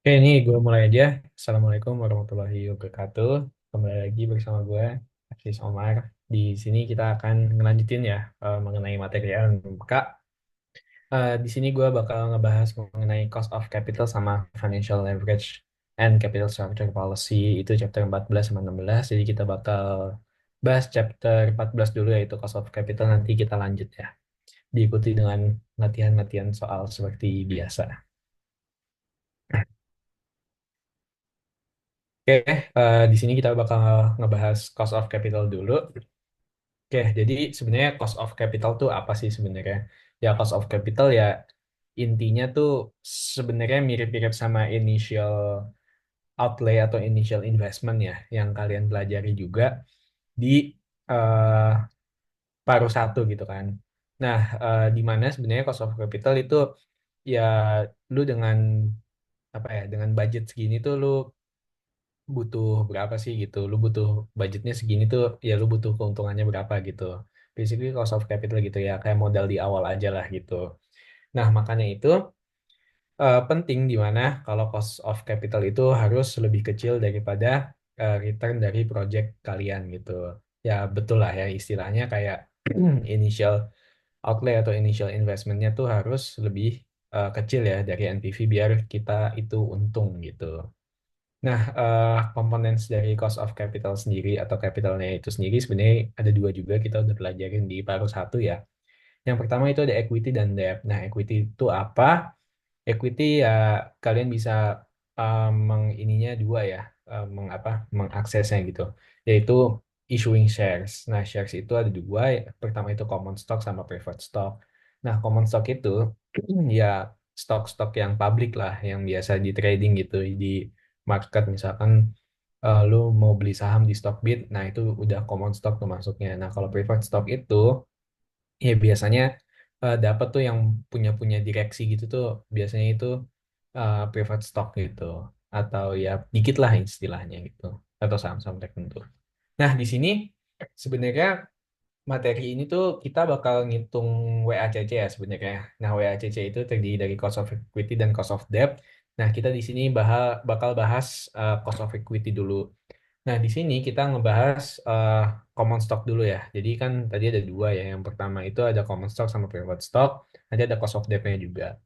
Oke, ini gue mulai aja. Assalamualaikum warahmatullahi wabarakatuh. Kembali lagi bersama gue, Hafiz Omar. Di sini kita akan ngelanjutin ya mengenai materi LMK. Di sini gue bakal ngebahas mengenai cost of capital sama financial leverage and capital structure policy. Itu chapter 14 sama 16. Jadi kita bakal bahas chapter 14 dulu yaitu cost of capital. Nanti kita lanjut ya. Diikuti dengan latihan-latihan soal seperti biasa. Oke, di sini kita bakal ngebahas cost of capital dulu. Oke, jadi sebenarnya cost of capital tuh apa sih sebenarnya? Ya, cost of capital ya intinya tuh sebenarnya mirip-mirip sama initial outlay atau initial investment ya, yang kalian pelajari juga di eh, paruh satu gitu kan. Nah, di mana sebenarnya cost of capital itu ya lu dengan apa ya, dengan budget segini tuh lu butuh berapa sih gitu. Lu butuh budgetnya segini tuh ya lu butuh keuntungannya berapa gitu. Basically cost of capital gitu ya kayak modal di awal aja lah gitu. Nah, makanya itu penting di mana kalau cost of capital itu harus lebih kecil daripada return dari project kalian gitu. Ya betul lah ya istilahnya kayak initial outlay atau initial investmentnya tuh harus lebih kecil ya dari NPV biar kita itu untung gitu. Nah, komponen dari cost of capital sendiri atau capitalnya itu sendiri sebenarnya ada dua juga kita udah pelajarin di paruh satu ya. Yang pertama itu ada equity dan debt. Nah, equity itu apa? Equity ya kalian bisa mengininya dua ya, mengaksesnya gitu, yaitu issuing shares. Nah, shares itu ada dua. Pertama itu common stock sama preferred stock. Nah, common stock itu ya stok-stok yang publik lah, yang biasa di trading gitu di market. Misalkan lu mau beli saham di Stockbit, nah itu udah common stock tuh masuknya. Nah, kalau preferred stock itu ya biasanya dapat tuh yang punya punya direksi gitu tuh biasanya itu preferred stock gitu atau ya dikit lah istilahnya gitu atau saham-saham tertentu. Nah, di sini sebenarnya materi ini tuh kita bakal ngitung WACC ya sebenarnya. Nah, WACC itu terdiri dari cost of equity dan cost of debt. Nah, kita di sini bakal bahas cost of equity dulu. Nah, di sini kita ngebahas common stock dulu ya. Jadi kan tadi ada dua ya. Yang pertama itu ada common stock sama preferred stock. Nanti ada cost of debt-nya juga.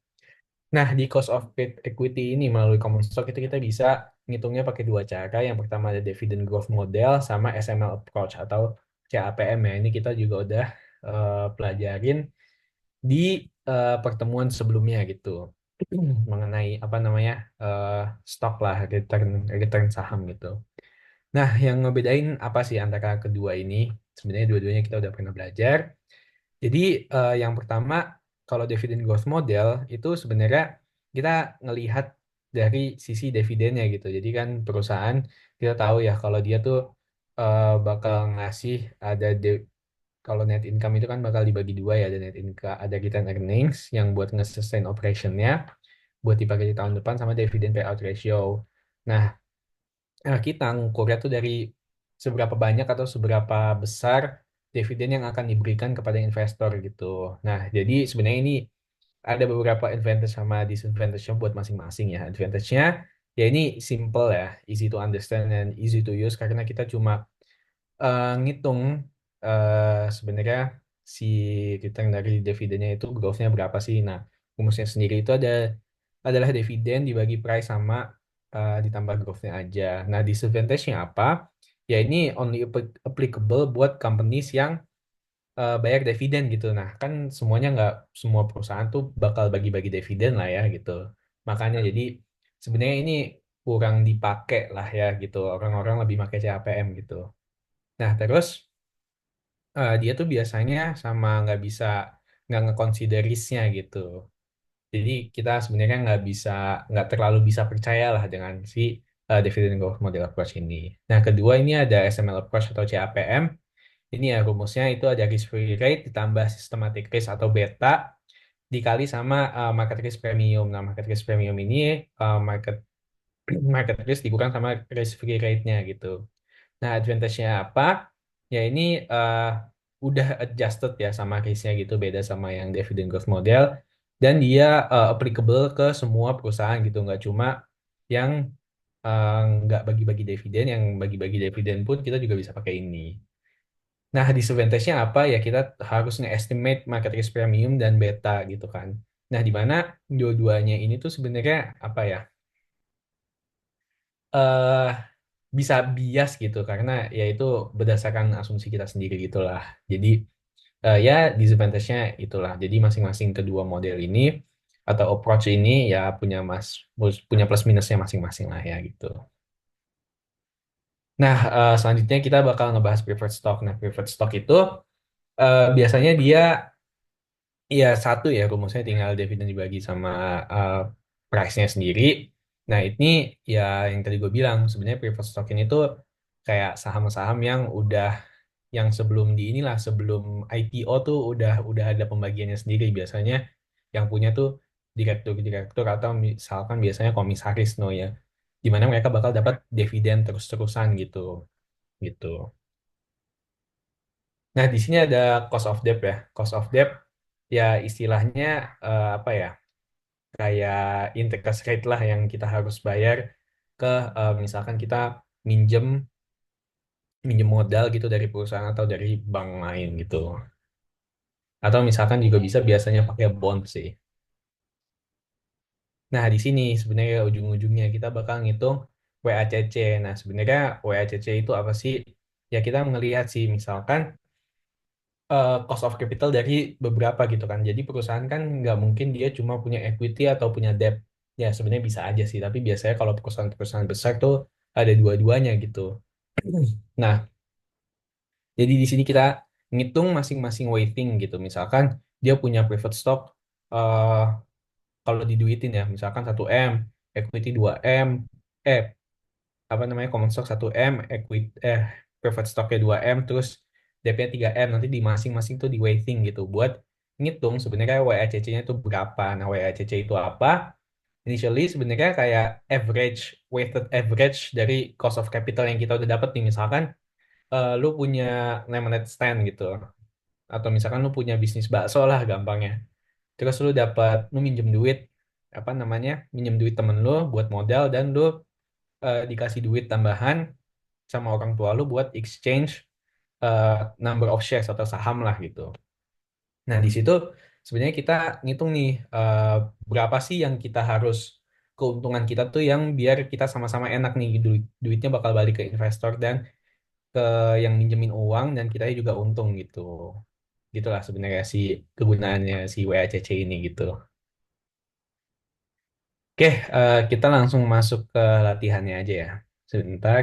Nah, di cost of paid equity ini melalui common stock itu kita bisa ngitungnya pakai dua cara. Yang pertama ada dividend growth model sama SML approach atau CAPM ya. Ini kita juga udah pelajarin di pertemuan sebelumnya gitu. Mengenai apa namanya eh, stok lah return return saham gitu. Nah, yang ngebedain apa sih antara kedua ini? Sebenarnya dua-duanya kita udah pernah belajar. Jadi yang pertama, kalau dividen growth model itu sebenarnya kita ngelihat dari sisi dividennya gitu. Jadi kan perusahaan kita tahu ya kalau dia tuh bakal ngasih kalau net income itu kan bakal dibagi dua ya, ada net income, ada return earnings yang buat nge-sustain operationnya, buat dipakai di tahun depan sama dividen payout ratio. Nah, kita ngukurnya tuh dari seberapa banyak atau seberapa besar dividen yang akan diberikan kepada investor gitu. Nah, jadi sebenarnya ini ada beberapa advantage sama disadvantage-nya buat masing-masing ya. Advantage-nya ya ini simple ya, easy to understand and easy to use karena kita cuma ngitung sebenarnya si return dari dividennya itu growth-nya berapa sih. Nah, rumusnya sendiri itu adalah dividen dibagi price sama ditambah growth-nya aja. Nah, disadvantage-nya apa? Ya ini only applicable buat companies yang bayar dividen gitu. Nah, kan semuanya nggak semua perusahaan tuh bakal bagi-bagi dividen lah ya gitu. Makanya jadi sebenarnya ini kurang dipakai lah ya gitu. Orang-orang lebih pakai CAPM gitu. Nah, terus dia tuh biasanya sama nggak nge-consider risk-nya gitu. Jadi kita sebenarnya nggak terlalu bisa percaya lah dengan si dividend growth model approach ini. Nah, kedua ini ada SML approach atau CAPM. Ini ya rumusnya itu ada risk free rate ditambah systematic risk atau beta dikali sama market risk premium. Nah, market risk premium ini market market risk dikurang sama risk free rate-nya gitu. Nah, advantage-nya apa? Ya ini eh, udah adjusted ya sama case-nya gitu, beda sama yang dividend growth model. Dan dia applicable ke semua perusahaan gitu, nggak cuma yang nggak bagi-bagi dividen, yang bagi-bagi dividen pun kita juga bisa pakai ini. Nah, disadvantage-nya apa ya? Kita harus nge-estimate market risk premium dan beta gitu kan. Nah, di mana dua-duanya ini tuh sebenarnya apa ya? eh Bisa bias gitu karena ya itu berdasarkan asumsi kita sendiri gitulah. Jadi ya disadvantage-nya itulah. Jadi masing-masing kedua model ini atau approach ini ya punya plus minusnya masing-masing lah ya gitu. Nah, selanjutnya kita bakal ngebahas preferred stock. Nah, preferred stock itu biasanya dia ya satu ya rumusnya tinggal dividen dibagi sama uh, price-nya sendiri. Nah, ini ya yang tadi gue bilang sebenarnya preferred stock ini tuh kayak saham-saham yang yang sebelum di inilah sebelum IPO tuh udah ada pembagiannya sendiri biasanya yang punya tuh direktur-direktur atau misalkan biasanya komisaris no ya. Di mana mereka bakal dapat dividen terus-terusan gitu gitu. Nah, di sini ada cost of debt ya. Cost of debt ya istilahnya apa ya? Kayak interest rate lah yang kita harus bayar ke misalkan kita minjem minjem modal gitu dari perusahaan atau dari bank lain gitu. Atau misalkan juga bisa biasanya pakai bond sih. Nah, di sini sebenarnya ujung-ujungnya kita bakal ngitung WACC. Nah, sebenarnya WACC itu apa sih? Ya kita melihat sih misalkan cost of capital dari beberapa gitu kan. Jadi perusahaan kan nggak mungkin dia cuma punya equity atau punya debt. Ya sebenarnya bisa aja sih, tapi biasanya kalau perusahaan-perusahaan besar tuh ada dua-duanya gitu. Nah, jadi di sini kita ngitung masing-masing weighting gitu. Misalkan dia punya preferred stock eh kalau diduitin ya, misalkan 1M, equity 2M, eh apa namanya common stock 1M, equity preferred stocknya 2M, terus DP-nya 3M, nanti di masing-masing tuh di weighting gitu buat ngitung sebenarnya WACC-nya itu berapa. Nah, WACC itu apa? Initially sebenarnya kayak weighted average dari cost of capital yang kita udah dapat nih. Misalkan lu punya lemonade stand gitu, atau misalkan lu punya bisnis bakso lah gampangnya. Terus lu minjem duit, apa namanya, minjem duit temen lu buat modal dan lu dikasih duit tambahan sama orang tua lu buat exchange eh, number of shares atau saham lah gitu. Nah, di situ sebenarnya kita ngitung nih berapa sih yang kita harus keuntungan kita tuh yang biar kita sama-sama enak nih duitnya bakal balik ke investor dan ke yang minjemin uang dan kita juga untung gitu. Gitulah sebenarnya si kegunaannya si WACC ini gitu. Oke, kita langsung masuk ke latihannya aja ya. Sebentar.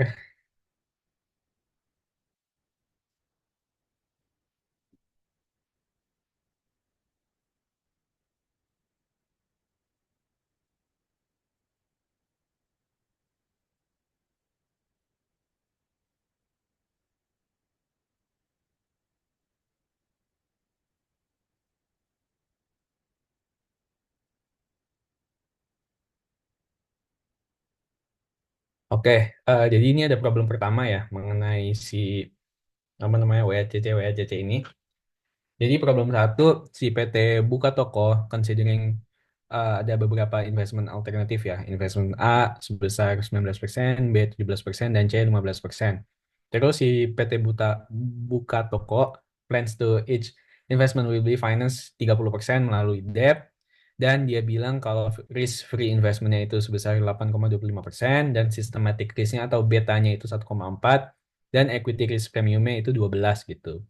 Oke, jadi ini ada problem pertama ya mengenai si apa namanya WACC ini. Jadi problem satu, si PT buka toko considering ada beberapa investment alternatif ya. Investment A sebesar 19%, B 17%, dan C 15%. Terus si PT buka toko plans to each investment will be financed 30% melalui debt. Dan dia bilang kalau risk free investmentnya itu sebesar 8,25% dan systematic risknya atau betanya itu 1,4 dan equity risk premiumnya itu 12 gitu.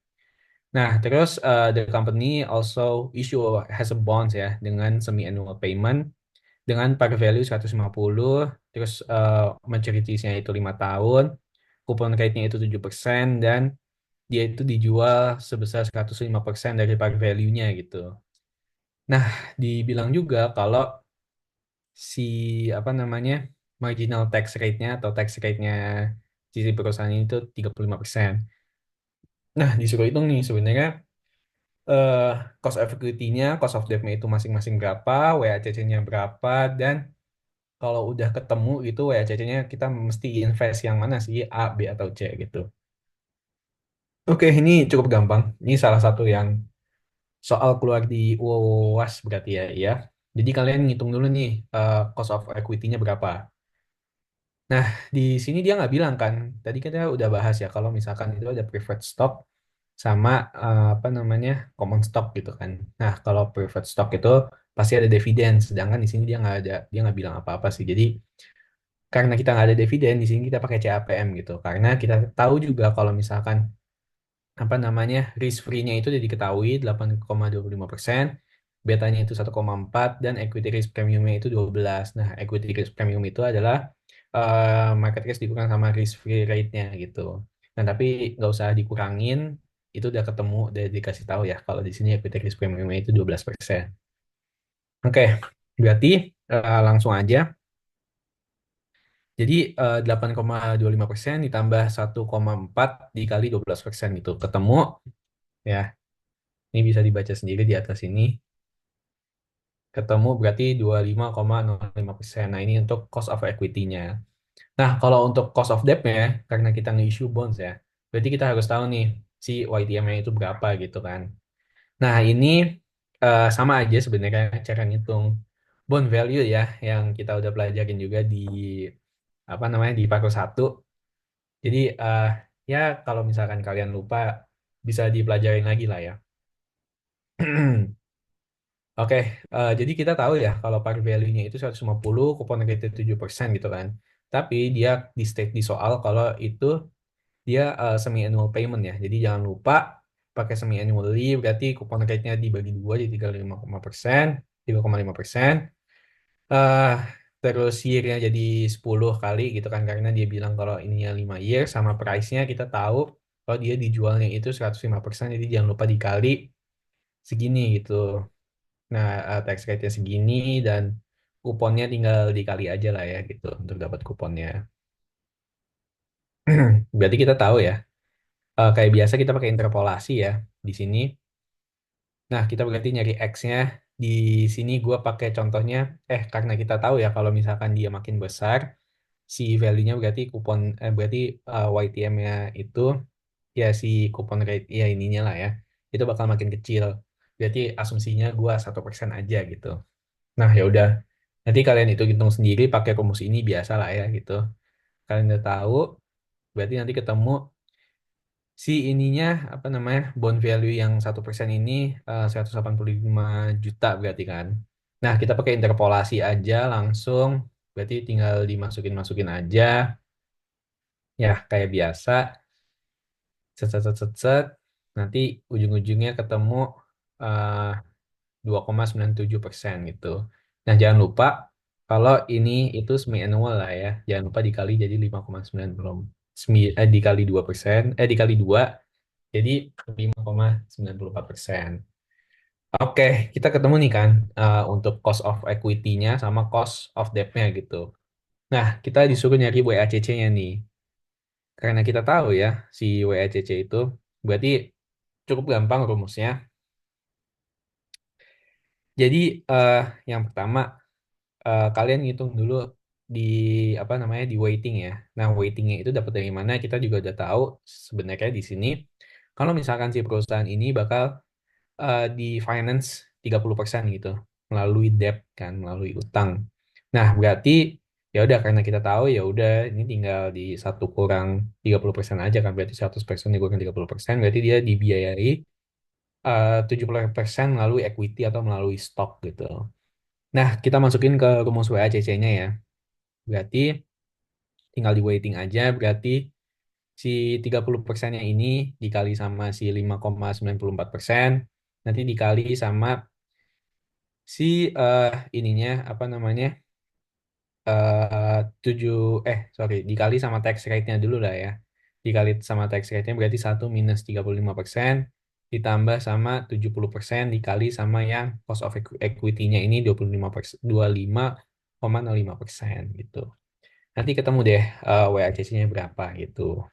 Nah, terus the company also issue has a bonds ya dengan semi-annual payment dengan par value 150, terus maturitiesnya itu 5 tahun, coupon rate-nya itu 7% dan dia itu dijual sebesar 105% dari par value-nya gitu. Nah, dibilang juga kalau si apa namanya marginal tax rate-nya atau tax rate-nya si perusahaan ini tuh 35%. Nah, disuruh hitung nih sebenarnya eh cost of equity-nya, cost of debt-nya itu masing-masing berapa, WACC-nya berapa, dan kalau udah ketemu itu WACC-nya kita mesti invest yang mana sih, A, B, atau C gitu. Oke, ini cukup gampang. Ini salah satu yang soal keluar di UAS berarti ya, ya. Jadi kalian ngitung dulu nih cost of equity-nya berapa. Nah, di sini dia nggak bilang kan, tadi kita udah bahas ya, kalau misalkan itu ada preferred stock sama apa namanya, common stock gitu kan. Nah, kalau preferred stock itu pasti ada dividen, sedangkan di sini dia nggak ada, dia nggak bilang apa-apa sih. Jadi karena kita nggak ada dividen, di sini kita pakai CAPM gitu. Karena kita tahu juga kalau misalkan apa namanya risk free-nya itu udah diketahui 8,25%, betanya itu 1,4 dan equity risk premium-nya itu 12. Nah, equity risk premium itu adalah market risk dikurang sama risk free rate-nya gitu. Nah, tapi nggak usah dikurangin, itu udah ketemu, udah dikasih tahu ya kalau di sini equity risk premium-nya itu 12%. Oke, berarti langsung aja. Jadi 8,25% ditambah 1,4 dikali 12% gitu. Ketemu ya. Ini bisa dibaca sendiri di atas ini. Ketemu berarti 25,05%. Nah, ini untuk cost of equity-nya. Nah, kalau untuk cost of debt-nya, karena kita nge-issue bonds ya, berarti kita harus tahu nih, si YTM-nya itu berapa gitu kan. Nah, ini sama aja sebenarnya cara ngitung bond value ya, yang kita udah pelajarin juga di, apa namanya, di Paku 1. Jadi, ya kalau misalkan kalian lupa, bisa dipelajarin lagi lah ya. Oke, jadi kita tahu ya kalau par value-nya itu 150, kupon rate 7% gitu kan. Tapi dia di state di soal kalau itu dia semi annual payment ya. Jadi jangan lupa pakai semi annually berarti kupon rate-nya dibagi dua jadi 35%, 3,5%. Eh terus year-nya jadi 10 kali gitu kan karena dia bilang kalau ininya 5 year sama price-nya kita tahu kalau dia dijualnya itu 105% jadi jangan lupa dikali segini gitu. Nah, tax rate-nya segini dan kuponnya tinggal dikali aja lah ya gitu untuk dapat kuponnya. Berarti kita tahu ya, kayak biasa kita pakai interpolasi ya di sini. Nah, kita berarti nyari X-nya. Di sini gua pakai contohnya, karena kita tahu ya kalau misalkan dia makin besar, si value-nya berarti berarti YTM-nya itu ya si kupon rate ya ininya lah ya, itu bakal makin kecil. Berarti asumsinya gua 1% aja gitu. Nah, ya udah. Nanti kalian hitung sendiri pakai rumus ini biasa lah ya gitu. Kalian udah tahu, berarti nanti ketemu si ininya apa namanya bond value yang 1% ini 185 juta berarti kan. Nah, kita pakai interpolasi aja langsung, berarti tinggal dimasukin-masukin aja ya kayak biasa. Set, set, set, set, set. Nanti ujung-ujungnya ketemu eh, 2,97% gitu. Nah, jangan lupa kalau ini itu semi annual lah ya. Jangan lupa dikali jadi 5,90 dikali 2%, dikali 2 jadi 5,94%. Oke, kita ketemu nih kan untuk cost of equity-nya sama cost of debt-nya gitu. Nah, kita disuruh nyari WACC-nya nih. Karena kita tahu ya si WACC itu berarti cukup gampang rumusnya. Jadi eh, yang pertama kalian ngitung dulu di apa namanya di weighting ya. Nah, weightingnya itu dapat dari mana? Kita juga udah tahu sebenarnya di sini. Kalau misalkan si perusahaan ini bakal di finance 30% gitu melalui debt kan, melalui utang. Nah, berarti ya udah karena kita tahu ya udah ini tinggal di satu kurang 30% aja kan berarti 100% dikurang 30% berarti dia dibiayai 70% melalui equity atau melalui stock gitu. Nah, kita masukin ke rumus WACC-nya ya. Berarti tinggal di weighting aja, berarti si 30%-nya ini dikali sama si 5,94%, nanti dikali sama si ininya, apa namanya, 7, dikali sama tax rate-nya dulu lah ya. Dikali sama tax rate-nya berarti 1 minus 35%, ditambah sama 70%, dikali sama yang cost of equity-nya ini 25%, 25,05% gitu. Nanti ketemu deh WACC-nya berapa gitu.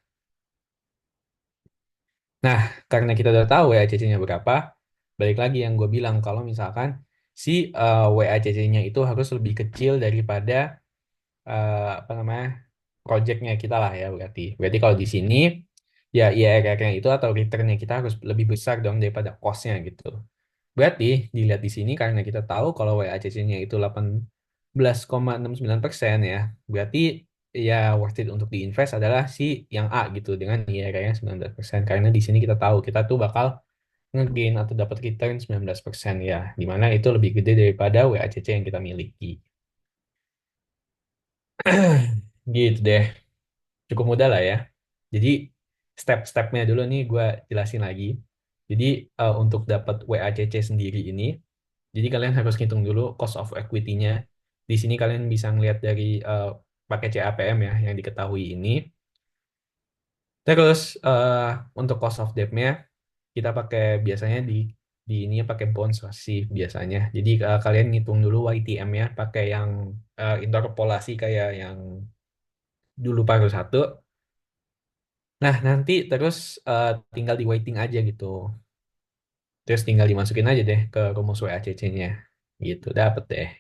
Nah, karena kita udah tahu WACC-nya berapa, balik lagi yang gue bilang kalau misalkan si WACC-nya itu harus lebih kecil daripada apa namanya projectnya kita lah ya berarti. Berarti kalau di sini ya IRR-nya itu atau return-nya kita harus lebih besar dong daripada cost-nya gitu. Berarti dilihat di sini karena kita tahu kalau WACC-nya itu 18,69% ya. Berarti ya worth it untuk diinvest adalah si yang A gitu dengan IRR-nya 19%. Karena di sini kita tahu kita tuh bakal nge-gain atau dapat return 19% ya. Dimana itu lebih gede daripada WACC yang kita miliki. Gitu deh. Cukup mudah lah ya. Jadi step-stepnya dulu nih gue jelasin lagi. Jadi untuk dapat WACC sendiri ini, jadi kalian harus ngitung dulu cost of equity-nya. Di sini kalian bisa ngelihat dari pakai CAPM ya yang diketahui ini. Terus untuk cost of debt-nya kita pakai biasanya di ini pakai bonds lah sih biasanya. Jadi kalian ngitung dulu YTM-nya pakai yang interpolasi kayak yang dulu paru satu. Nah, nanti terus tinggal di waiting aja gitu. Terus tinggal dimasukin aja deh ke rumus WACC-nya. Gitu, dapet deh.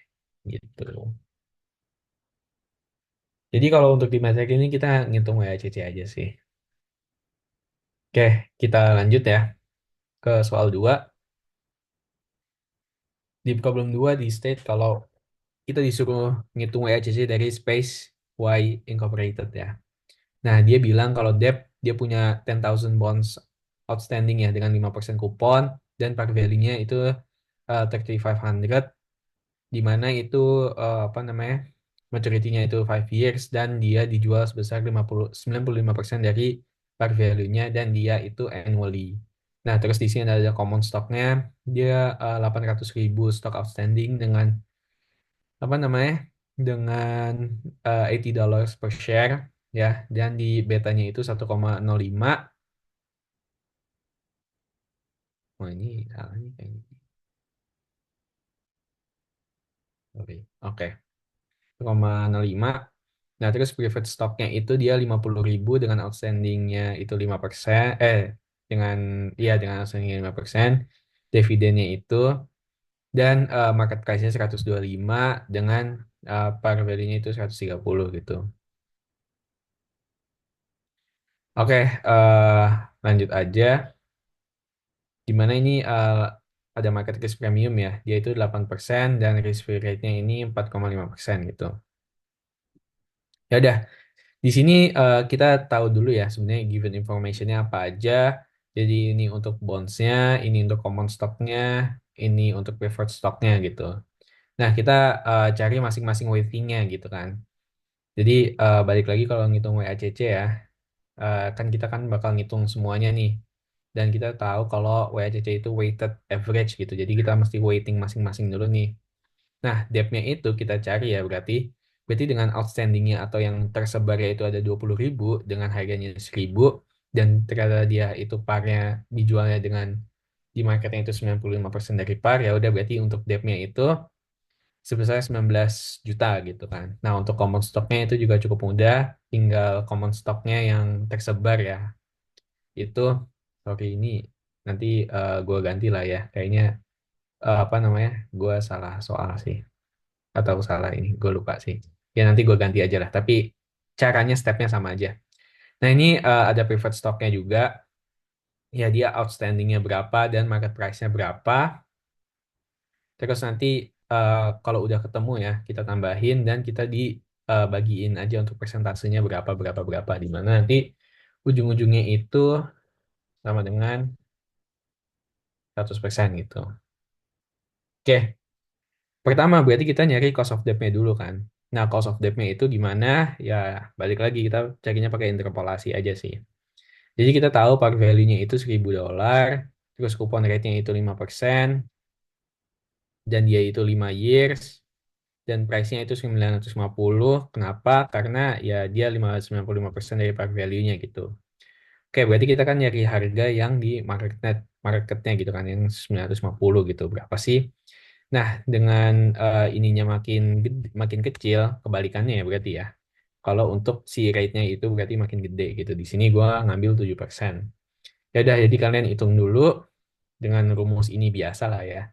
Gitu. Jadi kalau untuk di materi ini kita ngitung WACC aja sih. Oke, kita lanjut ya ke soal 2. Di problem 2 di state kalau kita disuruh ngitung WACC dari space Y Incorporated ya. Nah, dia bilang kalau debt dia punya 10,000 bonds outstanding ya dengan 5% kupon dan par value-nya itu 3,500 di mana itu apa namanya maturity-nya itu 5 years dan dia dijual sebesar 95% dari par value-nya dan dia itu annually. Nah, terus di sini ada common stock-nya dia 800.000 stock outstanding dengan apa namanya dengan $80 per share ya dan di betanya itu 1,05. Oh ini salah nih kayaknya. Sorry. Oke. 1,05. Nah, terus preferred stocknya itu dia 50.000 dengan outstandingnya itu 5%. Dengan, iya dengan outstandingnya 5%. Dividennya itu. Dan market price-nya 125 dengan par value-nya itu 130 gitu. Oke, lanjut aja. Di mana ini ada market risk premium ya. Dia itu 8% dan risk free rate-nya ini 4,5% gitu. Ya udah, di sini kita tahu dulu ya sebenarnya given information-nya apa aja. Jadi ini untuk bonds-nya, ini untuk common stock-nya, ini untuk preferred stock-nya gitu. Nah, kita cari masing-masing weighting-nya gitu kan. Jadi balik lagi kalau ngitung WACC ya, kan kita kan bakal ngitung semuanya nih. Dan kita tahu kalau WACC itu weighted average gitu. Jadi kita mesti weighting masing-masing dulu nih. Nah, depth-nya itu kita cari ya berarti dengan outstanding-nya atau yang tersebarnya itu ada 20.000 dengan harganya 1.000 dan ternyata dia itu parnya dijualnya dengan di marketnya itu 95% dari par ya udah berarti untuk depth-nya itu sebesar 19 juta gitu kan. Nah, untuk common stock-nya itu juga cukup mudah, tinggal common stock-nya yang tersebar ya. Itu sorry ini nanti gue ganti lah ya. Kayaknya apa namanya? Gue salah soal sih atau salah ini gue lupa sih ya nanti gue ganti aja lah tapi caranya stepnya sama aja. Nah ini ada preferred stocknya juga ya dia outstandingnya berapa dan market price-nya berapa terus nanti kalau udah ketemu ya kita tambahin dan kita dibagiin aja untuk persentasenya berapa berapa berapa di mana nanti ujung-ujungnya itu sama dengan 100% gitu. Oke, pertama berarti kita nyari cost of debt-nya dulu kan. Nah, cost of debt-nya itu gimana? Ya, balik lagi kita carinya pakai interpolasi aja sih. Jadi kita tahu par value-nya itu $1.000, terus kupon rate-nya itu 5%, dan dia itu 5 years, dan price-nya itu 950. Kenapa? Karena ya dia 95% dari par value-nya gitu. Oke, berarti kita kan nyari harga yang di marketnya gitu kan, yang 950 gitu. Berapa sih? Nah, dengan ininya makin kecil, kebalikannya ya berarti ya. Kalau untuk si rate-nya itu berarti makin gede gitu. Di sini gua ngambil 7%. Ya udah, jadi kalian hitung dulu dengan rumus ini biasa lah ya.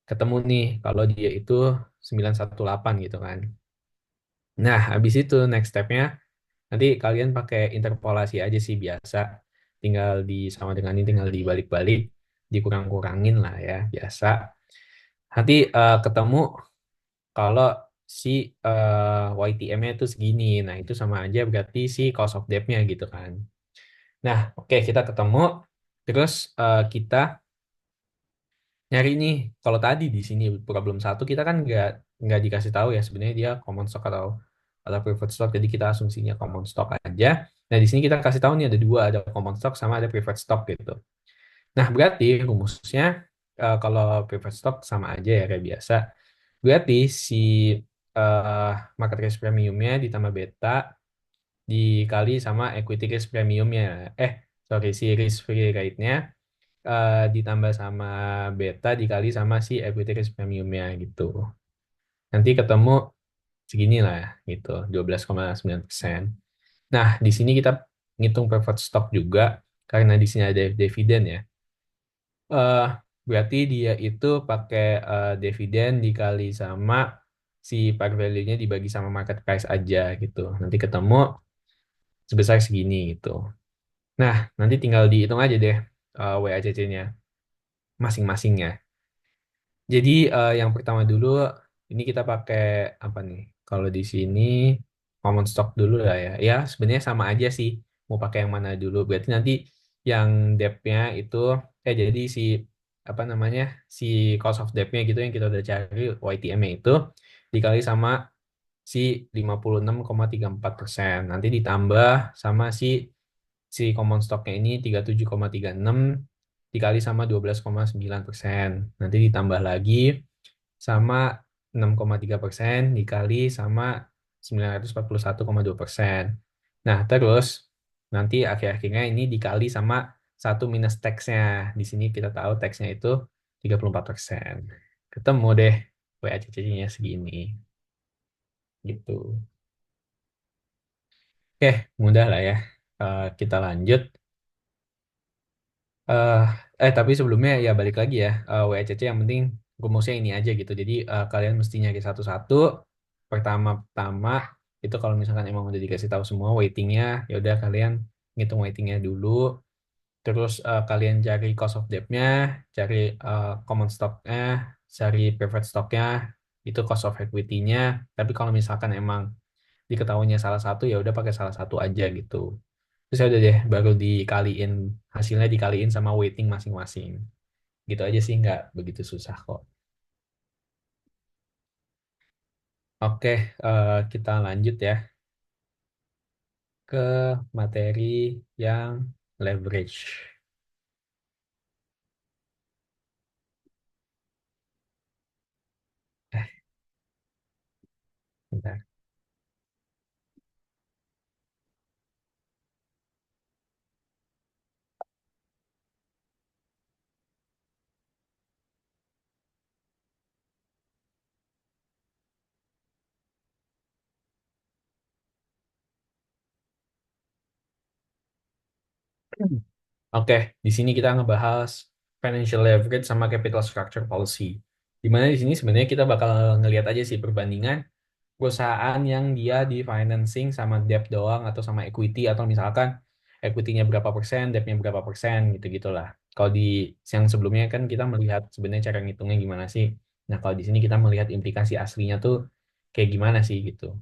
Ketemu nih kalau dia itu 918 gitu kan. Nah, habis itu next step-nya nanti kalian pakai interpolasi aja sih biasa. Tinggal di sama dengan ini tinggal dibalik-balik, dikurang-kurangin lah ya biasa. Nanti ketemu kalau si YTM-nya itu segini. Nah, itu sama aja berarti si cost of debt-nya gitu kan. Nah, oke kita ketemu. Terus kita nyari nih, kalau tadi di sini problem satu kita kan nggak dikasih tahu ya sebenarnya dia common stock atau preferred stock, jadi kita asumsinya common stock aja. Nah di sini kita kasih tahu nih ada dua, ada common stock sama ada preferred stock gitu. Nah berarti rumusnya kalau preferred stock sama aja ya kayak biasa. Berarti si eh, market risk premiumnya ditambah beta dikali sama equity risk premiumnya. Sorry, si risk free rate-nya ditambah sama beta dikali sama si equity risk premiumnya gitu. Nanti ketemu segini lah ya, gitu, 12,9%. Nah, di sini kita ngitung preferred stock juga karena di sini ada dividen ya. Eh berarti dia itu pakai dividen dikali sama si par value-nya dibagi sama market price aja gitu. Nanti ketemu sebesar segini gitu. Nah, nanti tinggal dihitung aja deh WACC-nya masing-masingnya. Jadi yang pertama dulu ini kita pakai apa nih? Kalau di sini common stock dulu lah ya. Ya sebenarnya sama aja sih. Mau pakai yang mana dulu? Berarti nanti yang debt-nya itu jadi si apa namanya si cost of debt-nya gitu yang kita udah cari YTM-nya itu dikali sama si 56,34%. Nanti ditambah sama si common stock-nya ini 37,36 dikali sama 12,9%. Nanti ditambah lagi sama 6,3% dikali sama 941,2%. Nah, terus nanti akhir-akhirnya ini dikali sama satu minus teksnya. Di sini kita tahu teksnya itu 34%. Ketemu deh WACC-nya segini. Gitu. Oke, mudah lah ya. Kita lanjut. eh tapi sebelumnya ya balik lagi ya, WACC yang penting rumusnya ini aja gitu. Jadi kalian mesti nyari satu-satu. Pertama-tama itu kalau misalkan emang udah dikasih tahu semua weightingnya, ya udah kalian ngitung weightingnya dulu. Terus kalian cari cost of debt-nya, cari common stock-nya, cari preferred stock-nya, itu cost of equity-nya. Tapi kalau misalkan emang diketahuinya salah satu ya udah pakai salah satu aja gitu. Terus ya udah deh, baru dikaliin, hasilnya dikaliin sama weighting masing-masing. Gitu aja sih, nggak begitu susah kok. Oke, kita lanjut ya ke materi yang leverage. Eh, bentar. Oke, di sini kita ngebahas financial leverage sama capital structure policy. Di mana di sini sebenarnya kita bakal ngelihat aja sih perbandingan perusahaan yang dia di financing sama debt doang atau sama equity, atau misalkan equity-nya berapa persen, debt-nya berapa persen gitu-gitulah. Kalau di yang sebelumnya kan kita melihat sebenarnya cara ngitungnya gimana sih. Nah, kalau di sini kita melihat implikasi aslinya tuh kayak gimana sih gitu.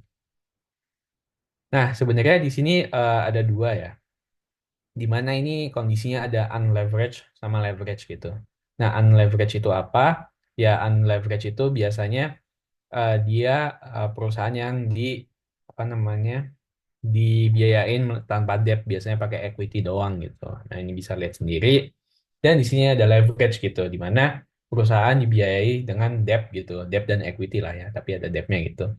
Nah, sebenarnya di sini ada dua ya. Di mana ini kondisinya ada unleveraged sama leverage gitu. Nah, unleveraged itu apa? Ya, unleveraged itu biasanya dia perusahaan yang di apa namanya dibiayain tanpa debt, biasanya pakai equity doang gitu. Nah, ini bisa lihat sendiri. Dan di sini ada leverage gitu, di mana perusahaan dibiayai dengan debt gitu, debt dan equity lah ya, tapi ada debtnya gitu.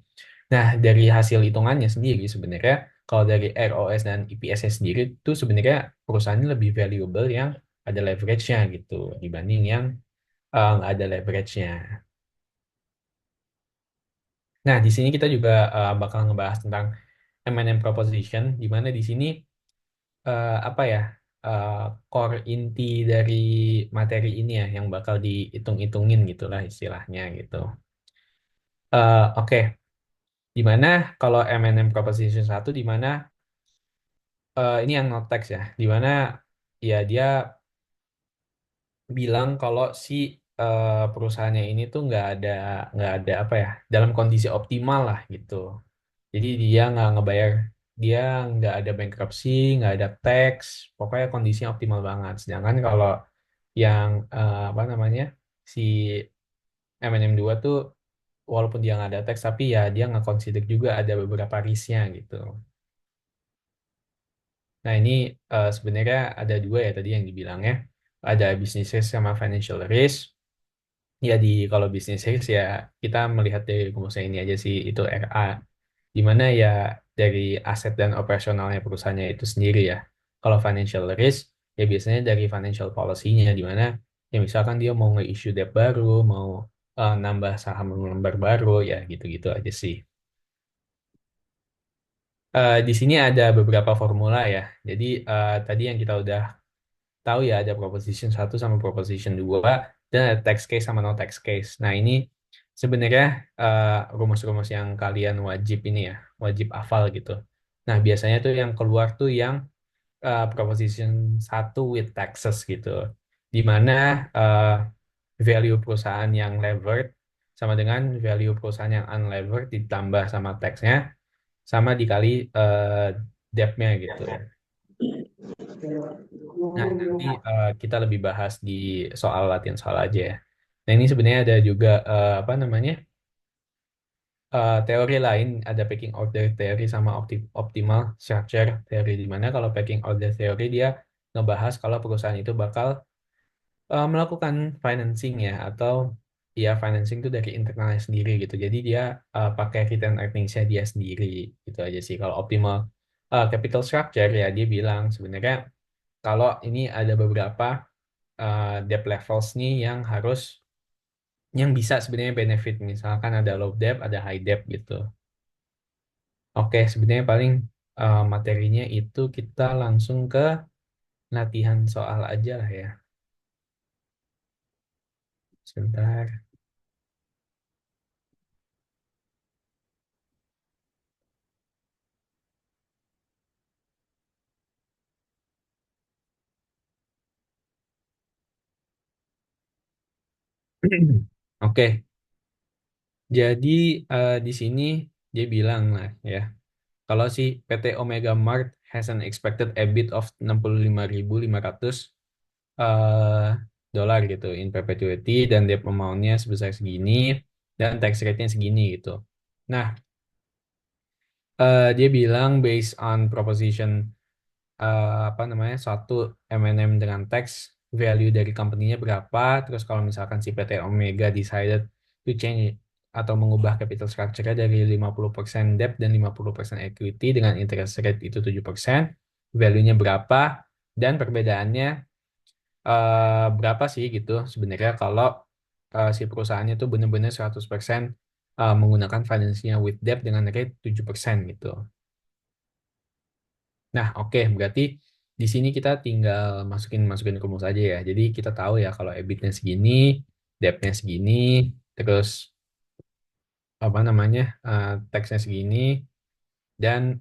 Nah, dari hasil hitungannya sendiri sebenarnya kalau dari ROS dan EPS-nya sendiri itu sebenarnya perusahaannya lebih valuable yang ada leverage-nya gitu dibanding yang nggak ada leverage-nya. Nah, di sini kita juga bakal ngebahas tentang M&M proposition, di mana di sini apa ya eh, core inti dari materi ini ya yang bakal dihitung-hitungin gitulah istilahnya gitu. Oke, di mana kalau M&M proposition satu di mana ini yang not text ya, di mana ya dia bilang kalau si perusahaannya ini tuh nggak ada apa ya dalam kondisi optimal lah gitu. Jadi dia nggak ngebayar, dia nggak ada bankruptcy, nggak ada tax, pokoknya kondisinya optimal banget. Sedangkan kalau yang apa namanya si M&M 2 tuh walaupun dia nggak ada tax tapi ya dia nggak consider juga ada beberapa risknya gitu. Nah ini sebenarnya ada dua ya tadi yang dibilangnya, ada business risk sama financial risk. Ya kalau bisnis risk ya kita melihat dari rumusnya ini aja sih itu RA, di mana ya dari aset dan operasionalnya perusahaannya itu sendiri ya. Kalau financial risk ya biasanya dari financial policy-nya, di mana ya misalkan dia mau nge-issue debt baru, mau nambah saham lembar baru ya gitu-gitu aja sih. Di sini ada beberapa formula ya. Jadi tadi yang kita udah tahu ya ada proposition 1 sama proposition 2 dan ada tax case sama no tax case. Nah, ini sebenarnya eh, rumus-rumus yang kalian wajib ini ya, wajib hafal gitu. Nah, biasanya tuh yang keluar tuh yang proposition 1 with taxes gitu. Di mana eh, value perusahaan yang levered sama dengan value perusahaan yang unlevered ditambah sama taxnya sama dikali eh, debt-nya gitu. Nah, nanti kita lebih bahas di soal latihan soal aja ya. Nah, ini sebenarnya ada juga apa namanya teori lain, ada pecking order theory sama optimal structure theory, di mana kalau pecking order theory dia ngebahas kalau perusahaan itu bakal melakukan financing ya atau ya financing itu dari internalnya sendiri gitu. Jadi dia pakai return earnings-nya dia sendiri gitu aja sih. Kalau optimal capital structure ya dia bilang sebenarnya kalau ini ada beberapa debt levels nih yang bisa sebenarnya benefit, misalkan ada low debt ada high debt gitu. Oke, sebenarnya paling materinya itu kita langsung ke latihan soal aja lah ya, sebentar. Oke, jadi di sini dia bilang lah ya, kalau si PT Omega Mart has an expected EBIT of 65.500 eh dolar gitu in perpetuity, dan debt amount-nya sebesar segini dan tax rate-nya segini gitu. Nah, dia bilang based on proposition apa namanya 1 M&M dengan tax value dari company-nya berapa, terus kalau misalkan si PT Omega decided to change atau mengubah capital structure-nya dari 50% debt dan 50% equity dengan interest rate itu 7%, value-nya berapa dan perbedaannya berapa sih gitu sebenarnya kalau si perusahaannya tuh benar-benar 100% menggunakan finance-nya with debt dengan rate 7% gitu. Nah, oke, berarti di sini kita tinggal masukin masukin rumus aja ya. Jadi kita tahu ya kalau EBIT-nya segini, debt-nya segini, terus apa namanya tax-nya segini, dan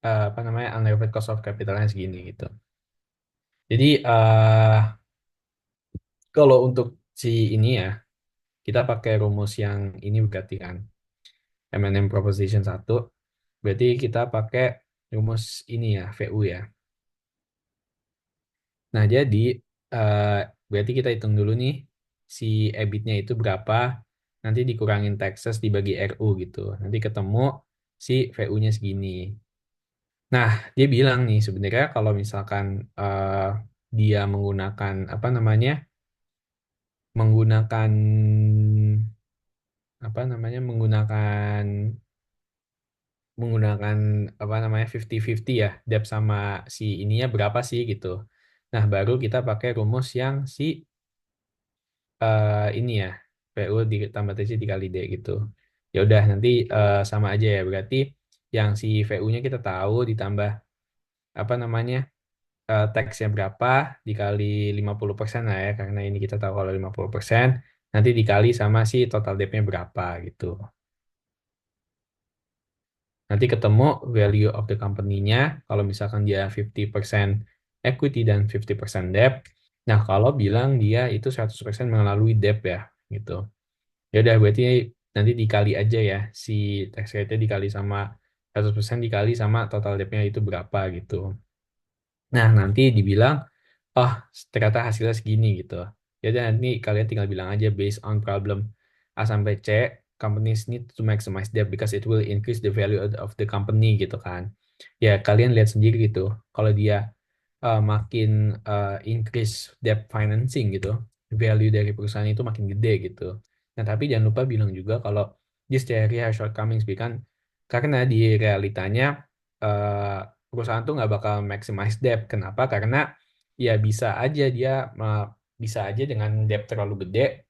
apa namanya unlevered cost of capital-nya segini gitu. Jadi kalau untuk si ini ya, kita pakai rumus yang ini berarti kan M&M Proposition 1, berarti kita pakai rumus ini ya, VU ya. Nah, jadi eh, berarti kita hitung dulu nih si EBIT-nya itu berapa, nanti dikurangin taxes dibagi RU gitu. Nanti ketemu si VU-nya segini. Nah, dia bilang nih sebenarnya kalau misalkan dia menggunakan apa namanya? Menggunakan apa namanya? Menggunakan apa namanya 50-50 ya, debt sama si ininya berapa sih gitu. Nah, baru kita pakai rumus yang si ini ya PU ditambah TC dikali D gitu. Ya udah nanti sama aja ya berarti yang si VU-nya kita tahu ditambah apa namanya taxnya berapa dikali 50% lah ya, karena ini kita tahu kalau 50% nanti dikali sama si total debt-nya berapa gitu. Nanti ketemu value of the company-nya kalau misalkan dia 50% equity dan 50% debt. Nah, kalau bilang dia itu 100% melalui debt ya, gitu. Ya udah berarti nanti dikali aja ya, si tax rate-nya dikali sama 100% dikali sama total debt-nya itu berapa gitu. Nah, nanti dibilang, oh ternyata hasilnya segini gitu. Jadi nanti kalian tinggal bilang aja based on problem A sampai C, companies need to maximize debt because it will increase the value of the company gitu kan. Ya kalian lihat sendiri gitu. Kalau dia makin increase debt financing gitu, value dari perusahaan itu makin gede gitu. Nah tapi jangan lupa bilang juga kalau this theory has shortcomings, kan karena di realitanya eh, perusahaan tuh nggak bakal maximize debt. Kenapa? Karena ya bisa aja dia bisa aja dengan debt terlalu gede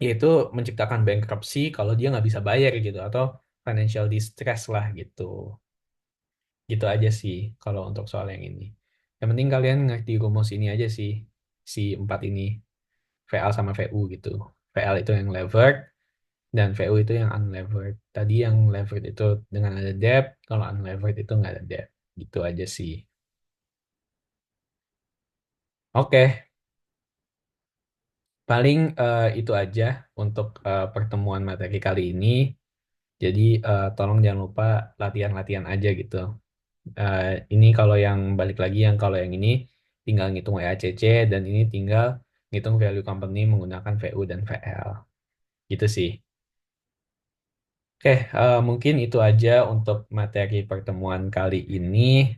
yaitu menciptakan bankruptcy kalau dia nggak bisa bayar gitu atau financial distress lah gitu. Gitu aja sih kalau untuk soal yang ini. Yang penting kalian ngerti rumus ini aja sih, si empat ini, VL sama VU gitu. VL itu yang levered dan VU itu yang unlevered. Tadi yang levered itu dengan ada debt, kalau unlevered itu nggak ada debt. Gitu aja sih. Oke, paling itu aja untuk pertemuan materi kali ini. Jadi tolong jangan lupa latihan-latihan aja gitu. Eh, ini kalau yang balik lagi yang kalau yang ini tinggal ngitung WACC dan ini tinggal ngitung value company menggunakan VU dan VL. Gitu sih. Oke, mungkin itu aja untuk materi pertemuan kali ini.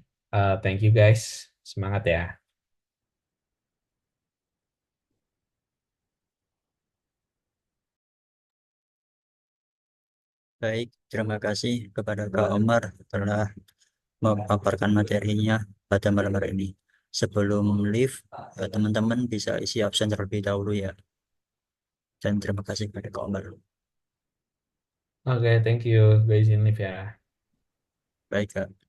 Thank you guys. Semangat ya. Baik, terima kasih kepada Kak Omar telah memaparkan materinya pada malam hari ini. Sebelum live, teman-teman bisa isi absen terlebih dahulu ya. Dan terima kasih kepada Kak Omar. Oke, thank you. Gue izin live ya. Baik, Kak.